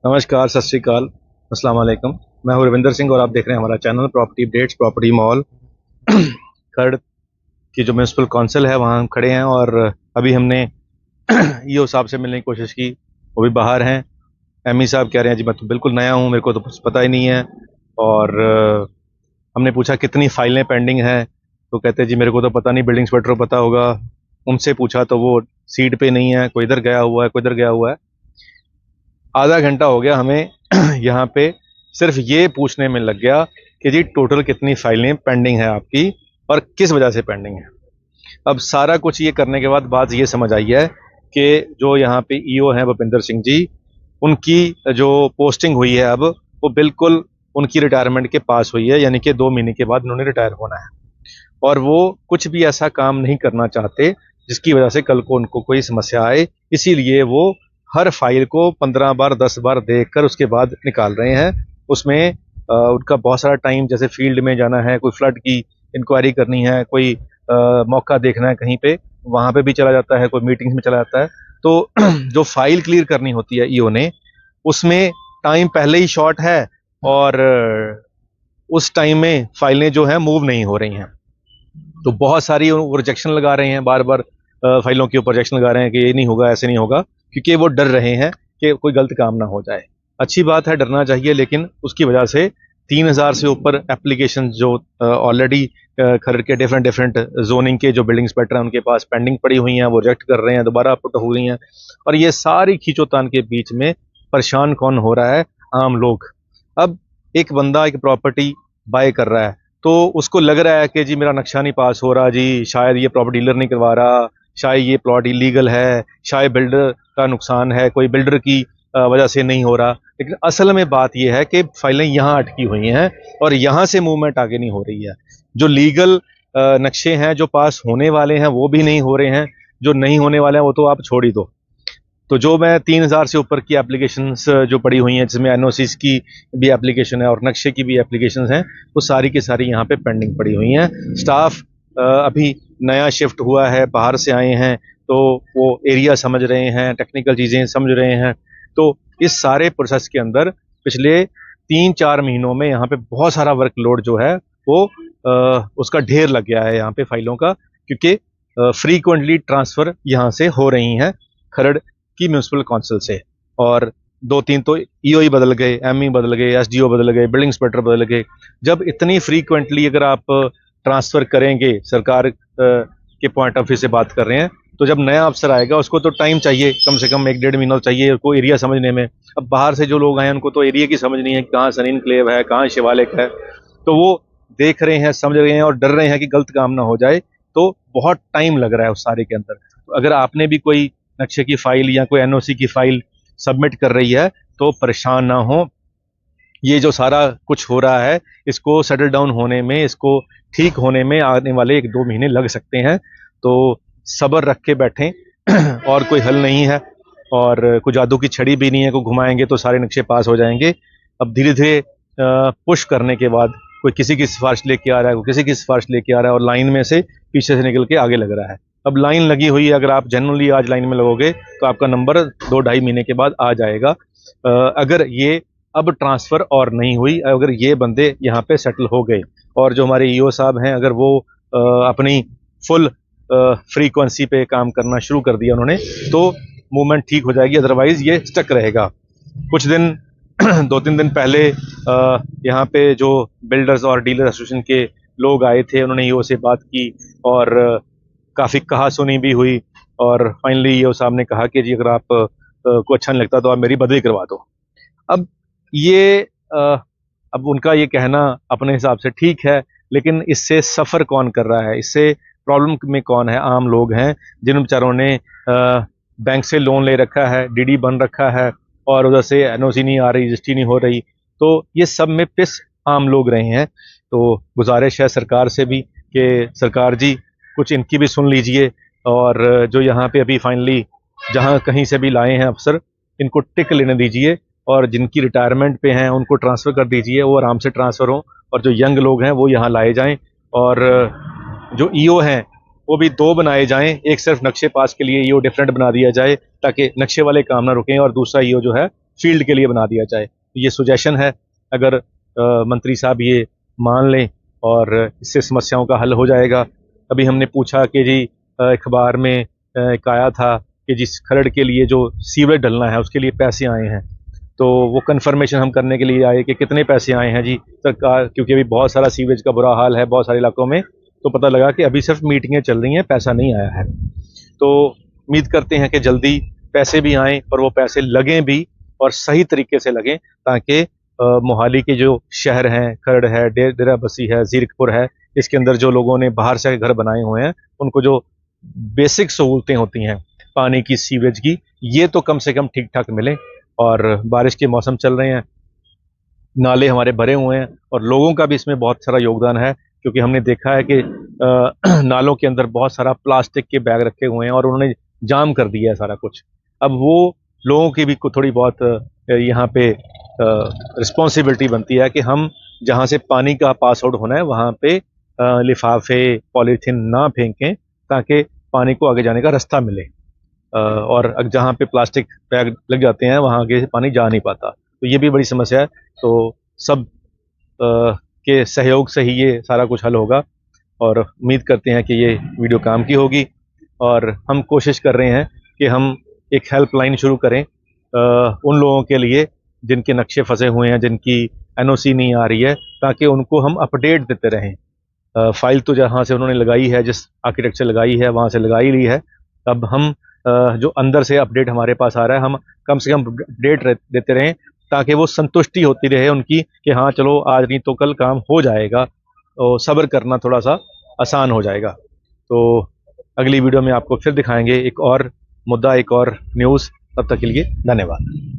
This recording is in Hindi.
नमस्कार, सत श्री अकाल, अस्सलाम वालेकुम। मैं हूँ रविंदर सिंह और आप देख रहे हैं हमारा channel property updates property mall. Kharar की जो म्यूनसिपल काउंसिल है वहाँ हम खड़े हैं और अभी हमने ईओ साहब से मिलने की कोशिश की, वो भी बाहर हैं। एमई साहब कह रहे हैं जी मैं तो बिल्कुल नया हूँ, मेरे को तो कुछ पता ही नहीं है। और हमने पूछा कितनी फाइलें पेंडिंग हैं, तो कहते हैं जी मेरे को तो पता नहीं, बिल्डिंग इंस्पेक्टर को पता होगा। उनसे पूछा तो वो सीट पे नहीं है, कोई इधर गया हुआ है, कोई इधर गया हुआ है। आधा घंटा हो गया हमें यहाँ पे सिर्फ ये पूछने में लग गया कि जी टोटल कितनी फाइलें पेंडिंग है आपकी और किस वजह से पेंडिंग है। अब सारा कुछ ये करने के बाद बात ये समझ आई है कि जो यहाँ पे ईओ हैं भूपिंदर सिंह जी, उनकी जो पोस्टिंग हुई है अब वो बिल्कुल उनकी रिटायरमेंट के पास हुई है, यानी कि 2 महीने के बाद उन्होंने रिटायर होना है और वो कुछ भी ऐसा काम नहीं करना चाहते जिसकी वजह से कल को उनको कोई समस्या आए। इसीलिए वो हर फाइल को 15 बार 10 बार देखकर उसके बाद निकाल रहे हैं। उसमें उनका बहुत सारा टाइम, जैसे फील्ड में जाना है, कोई फ्लड की इंक्वायरी करनी है, कोई मौका देखना है कहीं पे, वहाँ पे भी चला जाता है, कोई मीटिंग्स में चला जाता है। तो जो फाइल क्लियर करनी होती है ईओ ने, उसमें टाइम पहले ही शॉर्ट है और उस टाइम में फाइलें जो हैं मूव नहीं हो रही हैं। तो बहुत सारी रिजेक्शन लगा रहे हैं, बार बार फाइलों के ऊपर रिजेक्शन लगा रहे हैं कि ये नहीं होगा, ऐसे नहीं होगा, क्योंकि वो डर रहे हैं कि कोई गलत काम ना हो जाए। अच्छी बात है, डरना चाहिए, लेकिन उसकी वजह से 3000 से ऊपर एप्लीकेशन जो ऑलरेडी खर्ड़ के डिफरेंट डिफरेंट जोनिंग के जो बिल्डिंग इंस्पेक्टर हैं उनके पास पेंडिंग पड़ी हुई हैं, वो रिजेक्ट कर रहे हैं, दोबारा पुट हो रही हैं। और ये सारी खींचोतान के बीच में परेशान कौन हो रहा है? आम लोग। अब एक बंदा एक प्रॉपर्टी बाय कर रहा है तो उसको लग रहा है कि जी मेरा नक्शा नहीं पास हो रहा, जी शायद ये प्रॉपर्टी डीलर नहीं करवा रहा, शायद ये प्लॉट इलीगल है, शायद बिल्डर का नुकसान है, कोई बिल्डर की वजह से नहीं हो रहा। लेकिन असल में बात यह है कि फाइलें यहाँ अटकी हुई हैं और यहाँ से मूवमेंट आगे नहीं हो रही है। जो लीगल नक्शे हैं जो पास होने वाले हैं वो भी नहीं हो रहे हैं, जो नहीं होने वाले हैं वो तो आप छोड़ ही दो। तो जो मैं 3000 से ऊपर की एप्लीकेशंस जो पड़ी हुई हैं, जिसमें एनओसीज की भी एप्लीकेशन है और नक्शे की भी एप्लीकेशंस हैं, वो सारी की सारी यहाँ पे पेंडिंग पड़ी हुई हैं। स्टाफ अभी नया शिफ्ट हुआ है, बाहर से आए हैं, तो वो एरिया समझ रहे हैं, टेक्निकल चीज़ें समझ रहे हैं। तो इस सारे प्रोसेस के अंदर पिछले 3-4 महीनों में यहाँ पे बहुत सारा वर्कलोड जो है वो उसका ढेर लग गया है यहाँ पे फाइलों का, क्योंकि फ्रीक्वेंटली ट्रांसफ़र यहाँ से हो रही हैं खर्ड़ की म्यूनसिपल काउंसिल से। और 2-3 तो ईओ ही बदल गए, एमई बदल गए, एसडीओ बदल गए, बिल्डिंग इंस्पेक्टर बदल गए। जब इतनी फ्रीक्वेंटली अगर आप ट्रांसफ़र करेंगे, सरकार के पॉइंट ऑफ व्यू से बात कर रहे हैं, तो जब नया अफसर आएगा उसको तो टाइम चाहिए, कम से कम 1-1.5 महीना चाहिए उसको एरिया समझने में। अब बाहर से जो लोग आए उनको तो एरिया की समझ नहीं है, कहाँ सनी इनक्लेव है, कहाँ शिवालिक है। तो वो देख रहे हैं, समझ रहे हैं और डर रहे हैं कि गलत काम ना हो जाए, तो बहुत टाइम लग रहा है उस सारे के अंदर। तो अगर आपने भी कोई नक्शे की फाइल या कोई एनओसी की फाइल सबमिट कर रही है तो परेशान ना हो। ये जो सारा कुछ हो रहा है इसको सेटल डाउन होने में, इसको ठीक होने में आने वाले 1-2 महीने लग सकते हैं। तो सब्र रख के बैठें और कोई हल नहीं है और कोई जादू की छड़ी भी नहीं है, कोई घुमाएंगे तो सारे नक्शे पास हो जाएंगे। अब धीरे धीरे पुश करने के बाद कोई किसी की सिफारिश लेके आ रहा है, कोई किसी की सिफारिश लेके आ रहा है और लाइन में से पीछे से निकल के आगे लग रहा है। अब लाइन लगी हुई है, अगर आप जनरली आज लाइन में लगोगे तो आपका नंबर 2-2.5 महीने के बाद आ जाएगा। अगर ये अब ट्रांसफ़र और नहीं हुई, अगर ये बंदे यहाँ पे सेटल हो गए और जो हमारे ईओ साहब हैं अगर वो अपनी फुल फ्रीक्वेंसी पे काम करना शुरू कर दिया उन्होंने, तो मूवमेंट ठीक हो जाएगी, अदरवाइज़ ये स्टक रहेगा। कुछ दिन 2-3 दिन पहले यहाँ पे जो बिल्डर्स और डीलर एसोसिएशन के लोग आए थे, उन्होंने ईओ से बात की और काफ़ी कहा सुनी भी हुई और फाइनली ईओ साहब ने कहा कि जी अगर आप को अच्छा नहीं लगता तो आप मेरी बदली करवा दो। अब ये अब उनका ये कहना अपने हिसाब से ठीक है, लेकिन इससे सफ़र कौन कर रहा है, इससे प्रॉब्लम में कौन है? आम लोग हैं जिन बेचारों ने बैंक से लोन ले रखा है, डीडी बन रखा है और उधर से एनओसी नहीं आ रही, रजिस्ट्री नहीं हो रही। तो ये सब में पिस आम लोग रहे हैं। तो गुजारिश है सरकार से भी कि सरकार जी कुछ इनकी भी सुन लीजिए और जो यहाँ पे अभी फाइनली जहाँ कहीं से भी लाए हैं अफसर, इनको टिक लेने दीजिए और जिनकी रिटायरमेंट पे हैं उनको ट्रांसफ़र कर दीजिए, वो आराम से ट्रांसफ़र हों और जो यंग लोग हैं वो यहाँ लाए जाएं। और जो ईओ हैं वो भी 2 बनाए जाएं, एक सिर्फ नक्शे पास के लिए ईओ डिफरेंट बना दिया जाए ताकि नक्शे वाले काम ना रुकें और दूसरा ईओ जो है फील्ड के लिए बना दिया जाए। ये सुजेशन है, अगर मंत्री साहब ये मान लें और इससे समस्याओं का हल हो जाएगा। अभी हमने पूछा कि जी अखबार में एक आया था कि जिस खरड़ के लिए जो सीवरेज डलना है उसके लिए पैसे आए हैं, तो वो कंफर्मेशन हम करने के लिए आए कि कितने पैसे आए हैं जी सरकार, क्योंकि अभी बहुत सारा सीवरेज का बुरा हाल है बहुत सारे इलाकों में। तो पता लगा कि अभी सिर्फ मीटिंगें चल रही हैं, पैसा नहीं आया है। तो उम्मीद करते हैं कि जल्दी पैसे भी आएँ और वो पैसे लगें भी और सही तरीके से लगें, ताकि मोहाली के जो शहर हैं, खरड़ है, डेरा बस्सी है, ज़ीरकपुर है, इसके अंदर जो लोगों ने बाहर से घर बनाए हुए हैं उनको जो बेसिक सहूलतें होती हैं पानी की, सीवरेज की, ये तो कम से कम ठीक ठाक मिलें। और बारिश के मौसम चल रहे हैं, नाले हमारे भरे हुए हैं और लोगों का भी इसमें बहुत सारा योगदान है, क्योंकि हमने देखा है कि नालों के अंदर बहुत सारा प्लास्टिक के बैग रखे हुए हैं और उन्होंने जाम कर दिया है सारा कुछ। अब वो लोगों की भी थोड़ी बहुत यहाँ पे रिस्पॉन्सिबिलिटी बनती है कि हम जहाँ से पानी का पास आउट होना है वहाँ पे लिफाफे, पॉलीथीन ना फेंकें, ताकि पानी को आगे जाने का रास्ता मिले। और जहाँ पे प्लास्टिक बैग लग जाते हैं वहाँ आगे पानी जा नहीं पाता, तो ये भी बड़ी समस्या है। तो सब के सहयोग से ही ये सारा कुछ हल होगा और उम्मीद करते हैं कि ये वीडियो काम की होगी। और हम कोशिश कर रहे हैं कि हम एक हेल्पलाइन शुरू करें उन लोगों के लिए जिनके नक्शे फंसे हुए हैं, जिनकी एनओसी नहीं आ रही है, ताकि उनको हम अपडेट देते रहें। फाइल तो जहाँ से उन्होंने लगाई है, जिस आर्किटेक्ट से लगाई है वहाँ से लगा ही ली है। अब हम जो अंदर से अपडेट हमारे पास आ रहा है, हम कम से कम अपडेट देते रहें, ताकि वो संतुष्टि होती रहे उनकी कि हाँ चलो आज नहीं तो कल काम हो जाएगा, तो सब्र करना थोड़ा सा आसान हो जाएगा। तो अगली वीडियो में आपको फिर दिखाएंगे एक और मुद्दा, एक और न्यूज़। तब तक के लिए धन्यवाद।